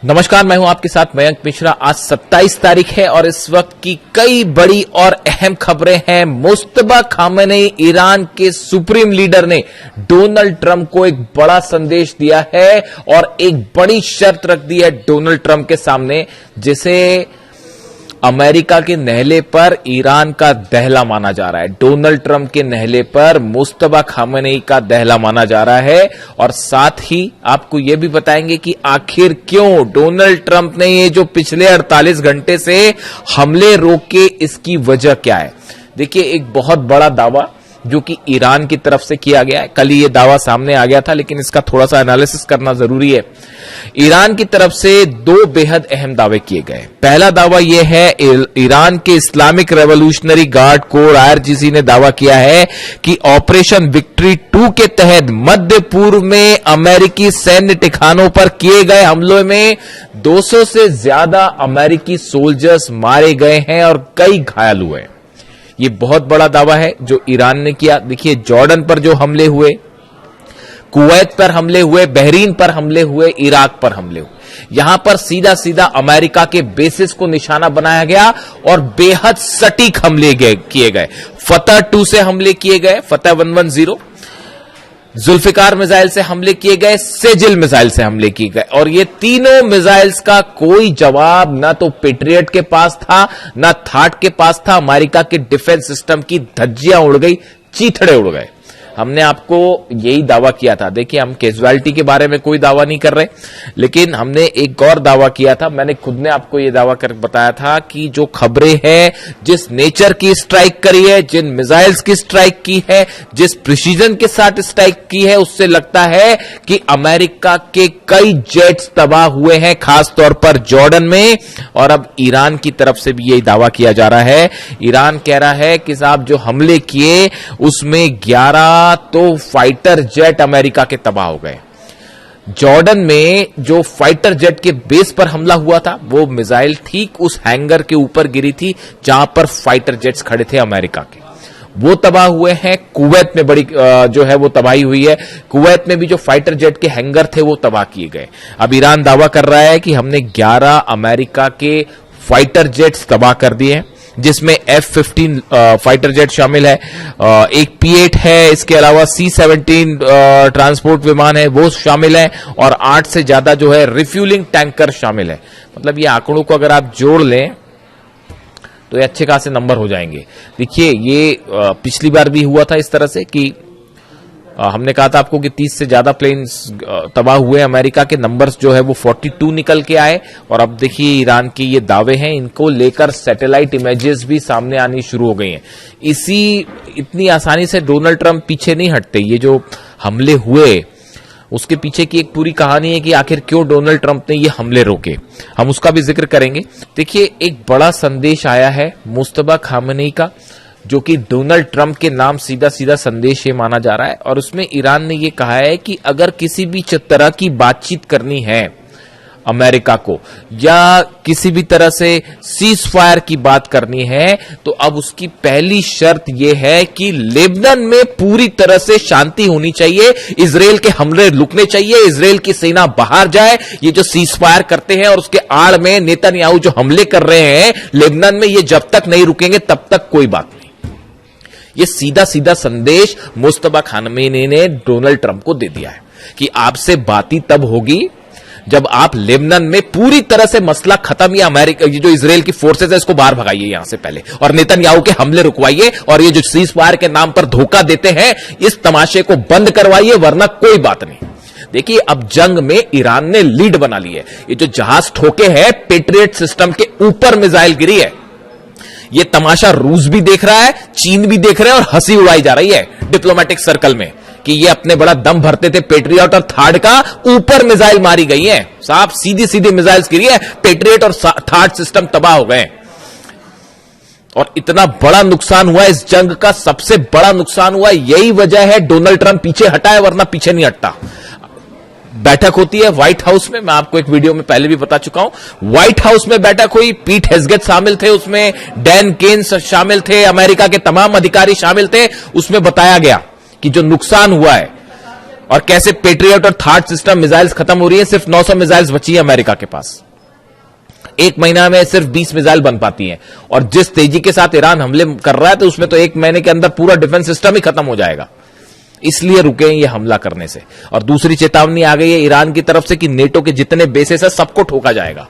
नमस्कार, मैं हूं आपके साथ मयंक मिश्रा। आज 27 तारीख है और इस वक्त की कई बड़ी और अहम खबरें हैं। मुस्तफा खामेनेई ईरान के सुप्रीम लीडर ने डोनाल्ड ट्रंप को एक बड़ा संदेश दिया है और एक बड़ी शर्त रख दी है डोनाल्ड ट्रंप के सामने, जिसे अमेरिका के नहले पर ईरान का दहला माना जा रहा है। डोनाल्ड ट्रंप के नहले पर मुस्तफा खामेनेई का दहला माना जा रहा है और साथ ही आपको यह भी बताएंगे कि आखिर क्यों डोनाल्ड ट्रंप ने ये जो पिछले 48 घंटे से हमले रोके, इसकी वजह क्या है। देखिए, एक बहुत बड़ा दावा जो कि ईरान की तरफ से किया गया है। कल ही ये दावा सामने आ गया था, लेकिन इसका थोड़ा सा एनालिसिस करना जरूरी है। ईरान की तरफ से दो बेहद अहम दावे किए गए। पहला दावा यह है, ईरान के Islamic revolutionary guard core IRGC ने दावा किया है कि ऑपरेशन विक्ट्री 2 के तहत मध्य पूर्व में अमेरिकी सैन्य ठिकानों पर किए गए हमलों में 200 से ज्यादा अमेरिकी सोल्जर्स मारे गए हैं और कई घायल हुए हैं। ये बहुत बड़ा दावा है जो ईरान ने किया। देखिए, जॉर्डन पर जो हमले हुए, कुवैत पर हमले हुए, बहरीन पर हमले हुए, इराक पर हमले हुए, यहां पर सीधा सीधा अमेरिका के बेसिस को निशाना बनाया गया और बेहद सटीक हमले किए गए। फतह 2 से हमले किए गए, फतह 110, जुल्फिकार मिसाइल से हमले किए गए, सेजिल मिसाइल से हमले किए गए और ये तीनों मिसाइल्स का कोई जवाब ना तो पेट्रियट के पास था, ना थाट के पास था। अमेरिका के डिफेंस सिस्टम की धज्जियां उड़ गई, चीथड़े उड़ गए। हमने आपको यही दावा किया था। देखिए, हम कैजुअलिटी के बारे में कोई दावा नहीं कर रहे, लेकिन हमने एक और दावा किया था। मैंने खुद ने आपको यह दावा कर बताया था कि जो खबरें हैं, जिस नेचर की स्ट्राइक करी है, जिन मिसाइल्स की स्ट्राइक की है, जिस प्रिसीजन के साथ स्ट्राइक की है, उससे लगता है कि अमेरिका के कई जेट्स तबाह हुए हैं, खासतौर पर जॉर्डन में। और अब ईरान की तरफ से भी यही दावा किया जा रहा है। ईरान कह रहा है कि साहब, जो हमले किए उसमें 11 तो फाइटर जेट अमेरिका के तबाह हो गए। जॉर्डन में जो फाइटर जेट के बेस पर हमला हुआ था, वो मिसाइल ठीक उस हैंगर के ऊपर गिरी थी जहां पर फाइटर जेट्स खड़े थे अमेरिका के, वो तबाह हुए हैं। कुवैत में बड़ी जो है वो तबाही हुई है। कुवैत में भी जो फाइटर जेट के हैंगर थे वो तबाह किए गए। अब ईरान दावा कर रहा है कि हमने 11 अमेरिका के फाइटर जेट्स तबाह कर दिए हैं, जिसमें F-15 फाइटर जेट शामिल है, एक P-8 है, इसके अलावा C-17 ट्रांसपोर्ट विमान है, वो शामिल है और 8 से ज्यादा जो है रिफ्यूलिंग टैंकर शामिल है। मतलब ये आंकड़ों को अगर आप जोड़ लें तो ये अच्छे खासे नंबर हो जाएंगे। देखिए, ये पिछली बार भी हुआ था इस तरह से कि हमने कहा था आपको कि 30 से ज्यादा प्लेन्स तबाह हुए। अमेरिका के नंबर्स जो है वो 42 निकल के आए और अब देखिए ईरान के ये दावे हैं, इनको लेकर सैटेलाइट इमेजेस भी सामने आनी शुरू हो गई हैं। इतनी आसानी से डोनाल्ड ट्रंप पीछे नहीं हटते। ये जो हमले हुए उसके पीछे की एक पूरी कहानी है कि आखिर क्यों डोनाल्ड ट्रंप ने ये हमले रोके, हम उसका भी जिक्र करेंगे। देखिए, एक बड़ा संदेश आया है मुस्तफा खामेनेई का, जो कि डोनाल्ड ट्रंप के नाम सीधा सीधा संदेश ये माना जा रहा है और उसमें ईरान ने ये कहा है कि अगर किसी भी तरह की बातचीत करनी है अमेरिका को या किसी भी तरह से सीज फायर की बात करनी है, तो अब उसकी पहली शर्त यह है कि लेबनान में पूरी तरह से शांति होनी चाहिए, इजराइल के हमले रुकने चाहिए, इजराइल की सेना बाहर जाए। ये जो सीज फायर करते हैं और उसके आड़ में नेतन्याहू जो हमले कर रहे हैं लेबनान में, ये जब तक नहीं रुकेंगे तब तक कोई बात नहीं। ये सीधा सीधा संदेश मुस्तफा खामेनेई ने डोनाल्ड ट्रंप को दे दिया है कि आपसे बात तब होगी जब आप लेबनान में पूरी तरह से मसला खत्म, या अमेरिका ये जो इजराइल की फोर्सेस है इसको बाहर भगाइए यहां से पहले और नेतन्याहू के हमले रुकवाइए और ये जो सीज फायर के नाम पर धोखा देते हैं इस तमाशे को बंद करवाइए, वरना कोई बात नहीं। देखिए, अब जंग में ईरान ने लीड बना ली है। ये जो जहाज ठोके हैं, पेट्रियट सिस्टम के ऊपर मिसाइल गिरी है। ये तमाशा रूस भी देख रहा है, चीन भी देख रहे हैं और हंसी उड़ाई जा रही है डिप्लोमेटिक सर्कल में कि ये अपने बड़ा दम भरते थे पेट्रियट और थार्ड का, ऊपर मिसाइल मारी गई है। साहब, सीधी सीधी मिसाइल्स गिरी है, पेट्रियट और थार्ड सिस्टम तबाह हो गए और इतना बड़ा नुकसान हुआ। इस जंग का सबसे बड़ा नुकसान हुआ, यही वजह है डोनाल्ड ट्रंप पीछे हटा है, वरना पीछे नहीं हटता। बैठक होती है व्हाइट हाउस में, मैं आपको एक वीडियो में पहले भी बता चुका हूं। व्हाइट हाउस में बैठक हुई, पीट हेग्सेट शामिल थे उसमें, डैन केन्स शामिल थे, अमेरिका के तमाम अधिकारी शामिल थे। उसमें बताया गया कि जो नुकसान हुआ है और कैसे पेट्रियट और थार्ड सिस्टम मिसाइल्स खत्म हो रही है, सिर्फ 900 मिसाइल्स बची है अमेरिका के पास। एक महीना में सिर्फ 20 मिसाइल बन पाती हैं, और जिस तेजी के साथ ईरान हमले कर रहा है तो उसमें तो एक महीने के अंदर पूरा डिफेंस सिस्टम ही खत्म हो जाएगा। इसलिए रुके ये हमला करने से। और दूसरी चेतावनी आ गई है ईरान की तरफ से कि नेटो के जितने बेसेस है सबको ठोका जाएगा,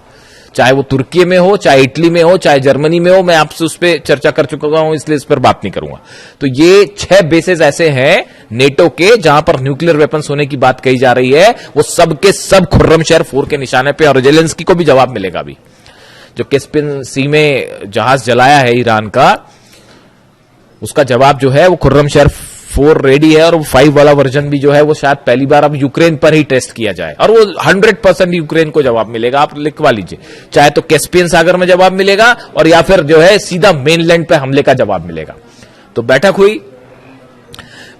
चाहे वो तुर्की में हो, चाहे इटली में हो, चाहे जर्मनी में हो। मैं आपसे उस पर चर्चा कर चुका हूं, इसलिए इस पर बात नहीं करूंगा। तो ये 6 बेसेस ऐसे हैं नेटो के जहां पर न्यूक्लियर वेपन्स होने की बात कही जा रही है। वो सब के सब खुर्रमशहर 4 के निशाने पे, और जेलेंस्की को भी जवाब मिलेगा। अभी जो कैस्पियन सी में जहाज जलाया है ईरान का, उसका जवाब जो है वो खुर्रमशहर 4 रेडी है, और वो 5 वाला वर्जन भी जो है वो शायद पहली बार अब यूक्रेन पर ही टेस्ट किया जाए, और वो 100% यूक्रेन को जवाब मिलेगा। आप लिखवा लीजिए, चाहे तो कैस्पियन सागर में जवाब मिलेगा, और या फिर जो है सीधा मेनलैंड पे हमले का जवाब मिलेगा। तो बैठक हुई,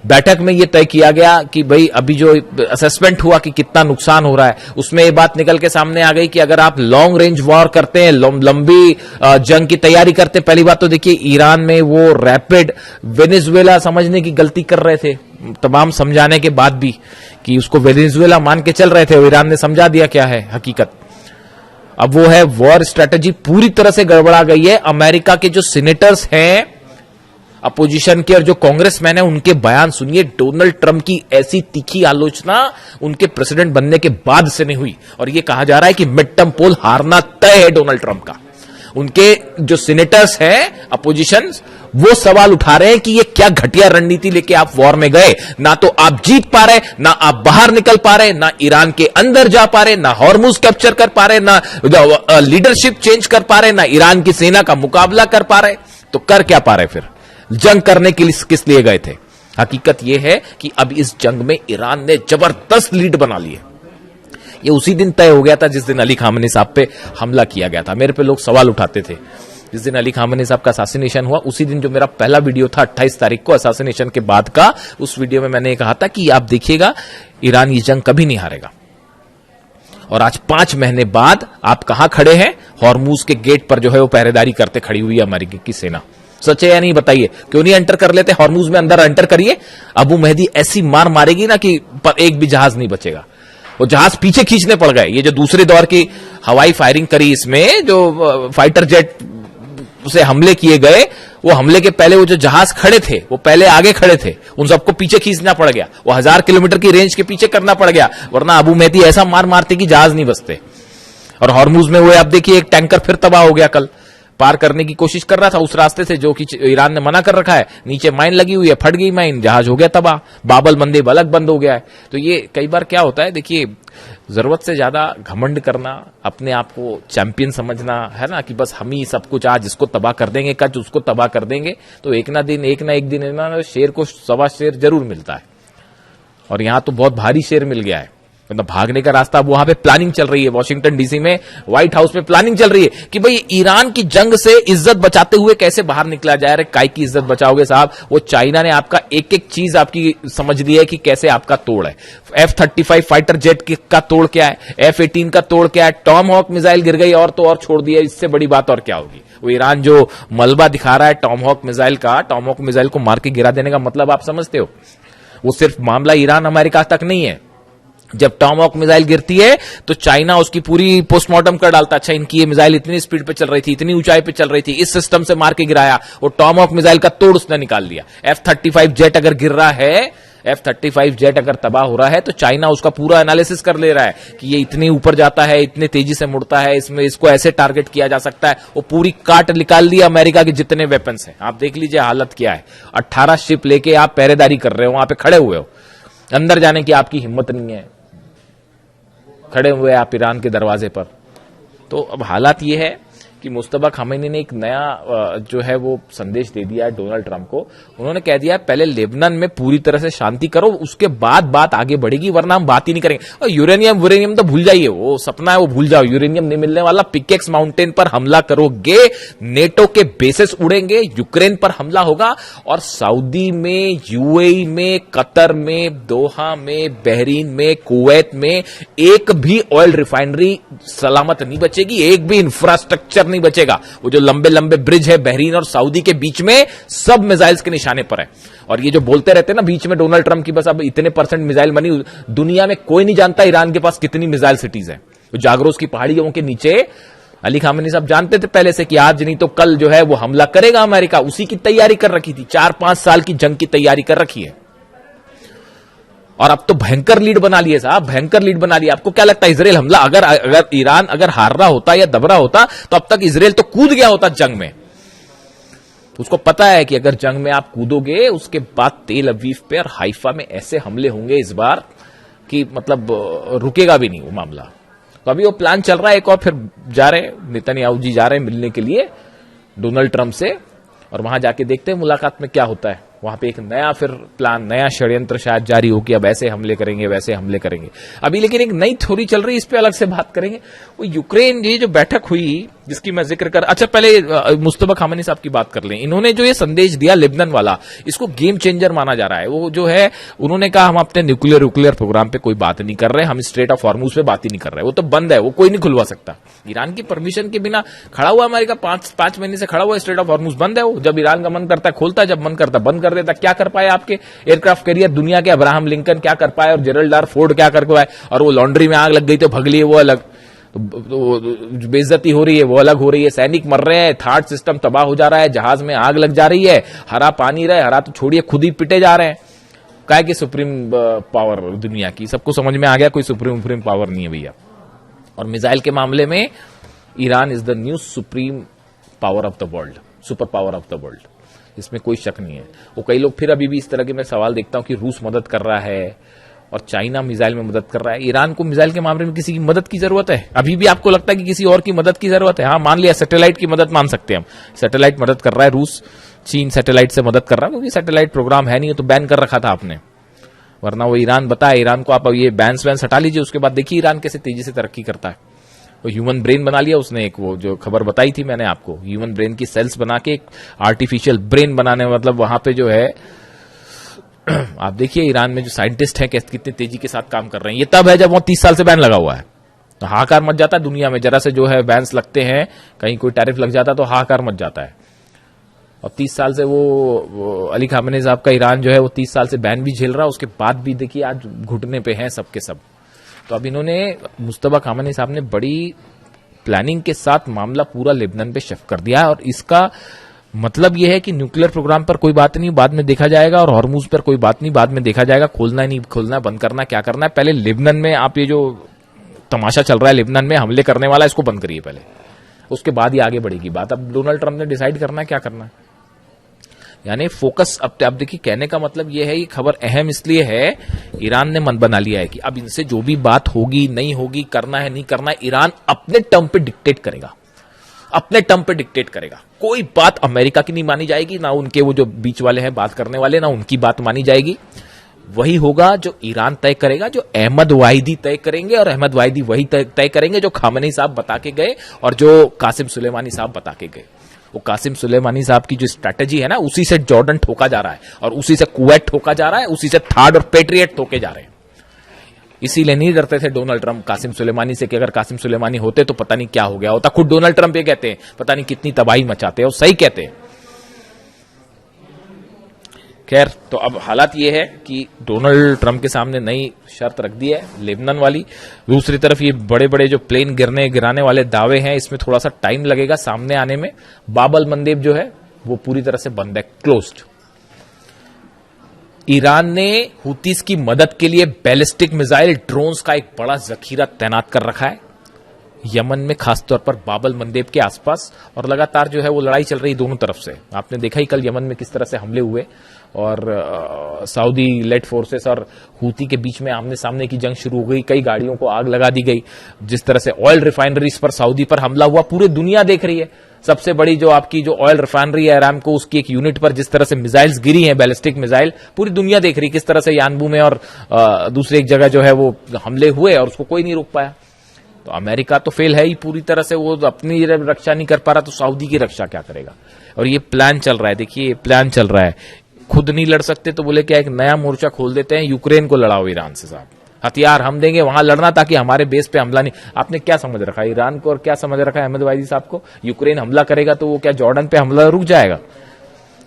बैठक में यह तय किया गया कि भाई अभी जो असेसमेंट हुआ कि कितना नुकसान हो रहा है, उसमें यह बात निकल के सामने आ गई कि अगर आप लॉन्ग रेंज वॉर करते हैं, लंबी जंग की तैयारी करते हैं, पहली बात तो देखिए ईरान में वो रैपिड वेनेजुएला समझने की गलती कर रहे थे, तमाम समझाने के बाद भी कि उसको वेनेजुएला मान के चल रहे थे। ईरान ने समझा दिया क्या है हकीकत। अब वो है वॉर स्ट्रेटेजी पूरी तरह से गड़बड़ा गई है। अमेरिका के जो सीनेटर्स हैं अपोजिशन के और जो कांग्रेसमैन है, उनके बयान सुनिए। डोनाल्ड ट्रंप की ऐसी तीखी आलोचना उनके प्रेसिडेंट बनने के बाद से नहीं हुई, और यह कहा जा रहा है कि मिड टर्म पोल हारना तय है डोनाल्ड ट्रंप का। उनके जो सीनेटर्स हैं अपोजिशन, वो सवाल उठा रहे हैं कि ये क्या घटिया रणनीति लेके आप वॉर में गए। ना तो आप जीत पा रहे, ना आप बाहर निकल पा रहे, ना ईरान के अंदर जा पा रहे, ना हॉर्मुज कैप्चर कर पा रहे, ना लीडरशिप चेंज कर पा रहे, ना ईरान की सेना का मुकाबला कर पा रहे। तो कर क्या पा रहे फिर? जंग करने के लिए किस लिए गए थे? हकीकत यह है कि अब इस जंग में ईरान ने जबरदस्त लीड बना ली है। ये उसी दिन तय हो गया था जिस दिन अली खामेनी साहब पे हमला किया गया था। मेरे पे लोग सवाल उठाते थे जिस दिन अली खामेनी साहब का असैसिनेशन हुआ, उसी दिन जो मेरा पहला वीडियो था 28 तारीख को असैसिनेशन के बाद का, उस वीडियो में मैंने कहा था कि आप देखिएगा ईरान ये जंग कभी नहीं हारेगा। और आज 5 महीने बाद आप कहां खड़े हैं? हॉर्मुज के गेट पर जो है वो पहरेदारी करते खड़ी हुई है अमेरिका की सेना। सच है या नहीं बताइए? क्यों नहीं एंटर कर लेते हॉर्मुज में? अंदर एंटर करिए। अबू मेहदी ऐसी मार मारेगी ना कि एक भी जहाज नहीं बचेगा। वो जहाज पीछे खींचने पड़ गए। ये जो दूसरे दौर की हवाई फायरिंग करी, इसमें जो फाइटर जेट से हमले किए गए, वो हमले के पहले वो जो जहाज खड़े थे वो पहले आगे खड़े थे, उन सबको पीछे खींचना पड़ गया। वो 1000 किलोमीटर की रेंज के पीछे करना पड़ गया, वरना अबू मेहदी ऐसा मार मारते कि जहाज नहीं बचते। और हॉर्मुज में वो आप देखिए एक टैंकर फिर तबाह हो गया, कल पार करने की कोशिश कर रहा था उस रास्ते से जो कि ईरान ने मना कर रखा है। नीचे माइन लगी हुई है, फट गई माइन, जहाज हो गया तबाह, बाबल मंदेब अलग बंद हो गया है। तो ये कई बार क्या होता है, देखिए जरूरत से ज्यादा घमंड करना, अपने आप को चैंपियन समझना है ना, कि बस हम ही सब कुछ, आज इसको तबाह कर देंगे, कल उसको तबाह कर देंगे, तो एक ना एक दिन शेर को सवा शेर जरूर मिलता है। और यहां तो बहुत भारी शेर मिल गया है, मतलब भागने का रास्ता। वहां पे प्लानिंग चल रही है, वॉशिंगटन डीसी में व्हाइट हाउस में प्लानिंग चल रही है कि भाई ईरान की जंग से इज्जत बचाते हुए कैसे बाहर निकला जाए। अरे काय की इज्जत बचाओगे साहब? वो चाइना ने आपका एक एक चीज आपकी समझ ली है कि कैसे आपका तोड़ है। F-35 फाइटर जेट का तोड़ क्या है, F-18 का तोड़ क्या है, टॉम हॉक मिसाइल गिर गई और तो और छोड़ दिया। इससे बड़ी बात और क्या होगी? वो ईरान जो मलबा दिखा रहा है टॉम हॉक मिसाइल का, टॉम हॉक मिसाइल को मार के गिरा देने का मतलब आप समझते हो? वो सिर्फ मामला ईरान अमेरिका तक नहीं है। जब टॉम हॉक मिसाइल गिरती है तो चाइना उसकी पूरी पोस्टमार्टम कर डालता। अच्छा, इनकी ये मिसाइल इतनी स्पीड पे चल रही थी, इतनी ऊंचाई पे चल रही थी, इस सिस्टम से मार के गिराया। वो टॉम हॉक मिसाइल का तोड़ उसने निकाल दिया। F-35 जेट अगर गिर रहा है, F-35 जेट अगर तबाह हो रहा है, तो चाइना उसका पूरा एनालिसिस कर ले रहा है कि ये इतने ऊपर जाता है, इतने तेजी से मुड़ता है, इसमें इसको ऐसे टारगेट किया जा सकता है। वो पूरी काट निकाल दी अमेरिका के जितने वेपन्स हैं। आप देख लीजिए हालत क्या है। 18 शिप लेके आप पहरेदारी कर रहे हो, वहां पे खड़े हुए हो, अंदर जाने की आपकी हिम्मत नहीं है, खड़े हुए आप ईरान के दरवाजे पर। तो अब हालात ये है कि मुस्तफा खामेनी ने एक नया जो है वो संदेश दे दिया है डोनाल्ड ट्रंप को। उन्होंने कह दिया है पहले लेबनान में पूरी तरह से शांति करो, उसके बाद बात आगे बढ़ेगी, वरना हम बात ही नहीं करेंगे। और यूरेनियम तो भूल जाइए, वो सपना है, वो भूल जाओ, यूरेनियम नहीं मिलने वाला। पिकेक्स माउंटेन पर हमला करोगे, नेटो के बेसेस उड़ेंगे, यूक्रेन पर हमला होगा, और सऊदी में, यूएई में, कतर में, दोहा में, बहरीन में, कुवैत में एक भी ऑयल रिफाइनरी सलामत नहीं बचेगी, एक भी इंफ्रास्ट्रक्चर नहीं बचेगा। वो जो लंबे लंबे ब्रिज है बहरीन और सऊदी के बीच में, सब मिसाइल्स के निशाने पर है। और ये जो बोलते रहते हैं ना बीच में डोनाल्ड ट्रंप की बस अब इतने % मिसाइल बनी, दुनिया में कोई नहीं जानता ईरान के पास कितनी मिसाइल सिटीज है। तो जागरोस की पहाड़ियों के नीचे अली खामेनी साहब जानते थे पहले से कि आज नहीं तो कल जो है वो हमला करेगा अमेरिका, उसी की तैयारी कर रखी थी। 4-5 साल की जंग की तैयारी कर रखी है और अब तो भयंकर लीड बना लिए साहब, भयंकर लीड बना लिया। आपको क्या लगता है इजराइल हमला अगर ईरान अगर हार रहा होता या दब रहा होता तो अब तक इजराइल तो कूद गया होता जंग में। उसको पता है कि अगर जंग में आप कूदोगे उसके बाद तेल अवीव पे और हाइफा में ऐसे हमले होंगे इस बार कि मतलब रुकेगा भी नहीं वो मामला। तो अभी वो प्लान चल रहा है एक और, फिर जा रहे नेतन्याहू जी जा रहे हैं मिलने के लिए डोनाल्ड ट्रंप से, और वहां जाके देखते हैं मुलाकात में क्या होता है। वहां पे एक नया फिर प्लान, नया षड्यंत्र शायद जारी हो कि अब ऐसे हमले करेंगे वैसे हमले करेंगे अभी। लेकिन एक नई थ्योरी चल रही है, इस पे अलग से बात करेंगे। वो यूक्रेन ये जो बैठक हुई जिसकी मैं जिक्र कर, अच्छा पहले मुस्तफा खामेनी साहब की बात कर लें। इन्होंने जो ये संदेश दिया लेबनान वाला, इसको गेम चेंजर माना जा रहा है। वो जो है उन्होंने कहा हम अपने न्यूक्लियर प्रोग्राम पे कोई बात नहीं कर रहे, हम स्ट्रेट ऑफ हॉर्मुज पे बात ही नहीं कर रहे, वो तो बंद है, वो कोई नहीं खुलवा सकता। ईरान की परमिशन के बिना खड़ा हुआ अमेरिका, 5 महीने से खड़ा हुआ, स्ट्रेट ऑफ हॉर्मुज बंद है। वो जब ईरान का मन करता है खोलता है, जब मन करता है बंद कर देता। क्या कर पाए आपके एयरक्राफ्ट कैरियर दुनिया के? अब्राहम लिंकन क्या कर पाए और जेरल्ड आर फोर्ड क्या कर पाए? और वो लॉन्ड्री में आग लग गई तो भग लिए, वो अलग। तो बेइज्जती हो रही है वो अलग हो रही है, सैनिक मर रहे हैं, थार्ड सिस्टम तबाह हो जा रहा है, जहाज में आग लग जा रही है, हरा पानी रहे, हरा तो छोड़िए खुद ही पिटे जा रहे हैं। क्या की सुप्रीम पावर दुनिया की, सबको समझ में आ गया कोई सुप्रीम पावर नहीं है भैया। और मिसाइल के मामले में Iran is the new supreme power of the world, super power of the world, इसमें कोई शक नहीं है। वो कई लोग फिर अभी भी इस तरह के मैं सवाल देखता हूं कि रूस मदद कर रहा है और चाइना मिसाइल में मदद कर रहा है। ईरान को मिसाइल के मामले में किसी की मदद की जरूरत है? अभी भी आपको लगता है कि किसी और की मदद की जरूरत है? हाँ मान लिया सैटेलाइट की मदद मान सकते हैं हम, सैटेलाइट मदद कर रहा है रूस, चीन सैटेलाइट से मदद कर रहा है, क्योंकि सैटेलाइट प्रोग्राम है नहीं तो बैन कर रखा था आपने, वरना वो ईरान बताया ईरान को आप ये बैन्स वैन हटा लीजिए, उसके बाद देखिए ईरान कैसे तेजी से तरक्की करता है। वो ह्यूमन ब्रेन बना लिया उसने, एक वो जो खबर बताई थी मैंने आपको, ह्यूमन ब्रेन की सेल्स बना के एक आर्टिफिशियल ब्रेन बनाने, मतलब वहां पे जो है आप देखिए ईरान में जो साइंटिस्ट हैं कितनी तेजी के साथ काम कर रहे हैं। ये तब है जब वो 30 साल से बैन लगा हुआ है, तो हाहाकार मच जाता है दुनिया में। जरा से जो है बैन्स लगते हैं, कहीं कोई टैरिफ लग जाता है तो हाहाकार मच जाता है। और 30 साल से वो अली खामेनी साहब का ईरान जो है वो 30 साल से बैन भी झेल रहा है, उसके बाद भी देखिए आज घुटने पे हैं सबके सब। तो अब इन्होंने मुस्तफा खामेनी साहब ने बड़ी प्लानिंग के साथ मामला पूरा लेबनान पे शिफ्ट कर दिया है, और इसका मतलब यह है कि न्यूक्लियर प्रोग्राम पर कोई बात नहीं, बाद में देखा जाएगा, और हॉर्मुज पर कोई बात नहीं, बाद में देखा जाएगा, खोलना है नहीं खोलना है, बंद करना है क्या करना है। पहले लेबनान में आप ये जो तमाशा चल रहा है लेबनान में हमले करने वाला, इसको बंद करिए पहले, उसके बाद ही आगे बढ़ेगी बात। अब डोनाल्ड ट्रंप ने डिसाइड करना है क्या करना है, यानी फोकस अब देखिए, कहने का मतलब यह है, ये खबर अहम इसलिए है, ईरान ने मन बना लिया है कि अब इनसे जो भी बात होगी नहीं होगी, करना है नहीं करना है, ईरान अपने टर्म पे डिक्टेट करेगा, अपने टर्म पे डिक्टेट करेगा। कोई बात अमेरिका की नहीं मानी जाएगी, ना उनके वो जो बीच वाले हैं बात करने वाले, ना उनकी बात मानी जाएगी। वही होगा जो ईरान तय करेगा, जो अहमद वाहिदी तय करेंगे, और अहमद वाहिदी वही तय करेंगे जो खामेनी साहब बता के गए और जो कासिम सुलेमानी साहब बता के गए। वो कासिम सुलेमानी साहब की जो स्ट्रैटेजी है ना, उसी से जॉर्डन ठोका जा रहा है, और उसी से कुवैत ठोका जा रहा है, उसी से थार्ड और पेट्रियट ठोके जा रहे हैं। इसीलिए नहीं डरते थे डोनाल्ड ट्रंप कासिम सुलेमानी से कि अगर कासिम सुलेमानी होते तो पता नहीं क्या हो गया होता। खुद डोनाल्ड ट्रंप ये कहते हैं पता नहीं कितनी तबाही मचाते हैं, और सही कहते हैं। खैर, तो अब हालात ये है कि डोनाल्ड ट्रंप के सामने नई शर्त रख दी है लेबनान वाली। दूसरी तरफ ये बड़े बड़े जो प्लेन गिराने वाले दावे हैं, इसमें थोड़ा सा टाइम लगेगा सामने आने में। बाबल मंदेब जो है वो पूरी तरह से बंद है, क्लोज्ड। ईरान ने हुतीस की मदद के लिए बैलिस्टिक मिसाइल ड्रोन्स का एक बड़ा जखीरा तैनात कर रखा है यमन में, खासतौर पर बाबल मंदेब के आसपास। और लगातार जो है वो लड़ाई चल रही दोनों तरफ से। आपने देखा ही कल यमन में किस तरह से हमले हुए, और सऊदी लेड फोर्सेस और हूती के बीच में आमने सामने की जंग शुरू हो गई। कई गाड़ियों को आग लगा दी गई। जिस तरह से ऑयल रिफाइनरीज पर सऊदी पर हमला हुआ, पूरी दुनिया देख रही है। सबसे बड़ी जो आपकी जो ऑयल रिफाइनरी है अरामको, उसकी एक यूनिट पर जिस तरह से मिसाइल्स गिरी हैं, बैलिस्टिक मिसाइल, पूरी दुनिया देख रही है किस तरह से यानबू में और दूसरी एक जगह जो है वो हमले हुए, और उसको कोई नहीं रोक पाया। तो अमेरिका तो फेल है ही पूरी तरह से, वो अपनी रक्षा नहीं कर पा रहा, तो सऊदी की रक्षा क्या करेगा। और ये प्लान चल रहा है, देखिए ये प्लान चल रहा है। खुद नहीं लड़ सकते तो बोले क्या एक नया मोर्चा खोल देते हैं, यूक्रेन को लड़ाओ ईरान से साहब। हथियार हम देंगे, वहां लड़ना ताकि हमारे बेस पे हमला नहीं। आपने क्या समझ रखा है ईरान को और क्या समझ रखा है अहमद वाहिदी साहब को? यूक्रेन हमला करेगा तो वो क्या जॉर्डन पे हमला रुक जाएगा?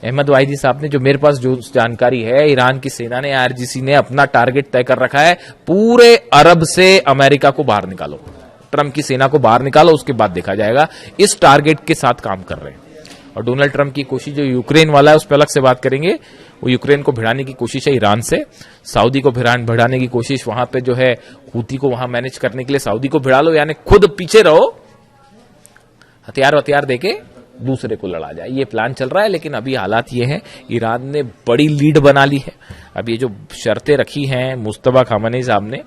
अहमद वाहिदी साहब ने, जो मेरे पास जो जानकारी है, ईरान की सेना ने, आईआरजीसी ने अपना टारगेट तय कर रखा है, पूरे अरब से अमेरिका को बाहर निकालो, ट्रंप की सेना को बाहर निकालो, उसके बाद देखा जाएगा। इस टारगेट के साथ काम कर रहे हैं। और डोनाल्ड ट्रंप की कोशिश जो यूक्रेन वाला है उस पर अलग से बात करेंगे। वो यूक्रेन को भिड़ाने की कोशिश है ईरान से, सऊदी को भिड़ाने की कोशिश वहां पे जो है हूती को वहां मैनेज करने के लिए सऊदी को भिड़ा लो, यानी खुद पीछे रहो, हथियार देके दूसरे को लड़ा जाए, ये प्लान चल रहा है। लेकिन अभी हालात ये है, ईरान ने बड़ी लीड बना ली है। अब ये जो शर्तें रखी हैं मुस्तफा खामेनी साहब ने,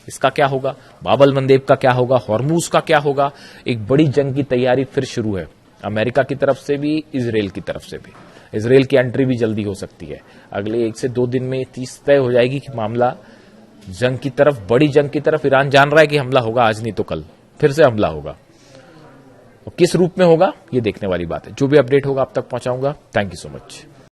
इसका क्या होगा? बाबल मंदेब का क्या होगा? हॉर्मूज का क्या होगा? एक बड़ी जंग की तैयारी फिर शुरू है, अमेरिका की तरफ से भी, इजराइल की तरफ से भी। इजराइल की एंट्री भी जल्दी हो सकती है, अगले 1 से 2 दिन में 30 तय हो जाएगी कि मामला जंग की तरफ, बड़ी जंग की तरफ। ईरान जान रहा है कि हमला होगा, आज नहीं तो कल फिर से हमला होगा, और किस रूप में होगा ये देखने वाली बात है। जो भी अपडेट होगा आप तक पहुंचाऊंगा। Thank you so much.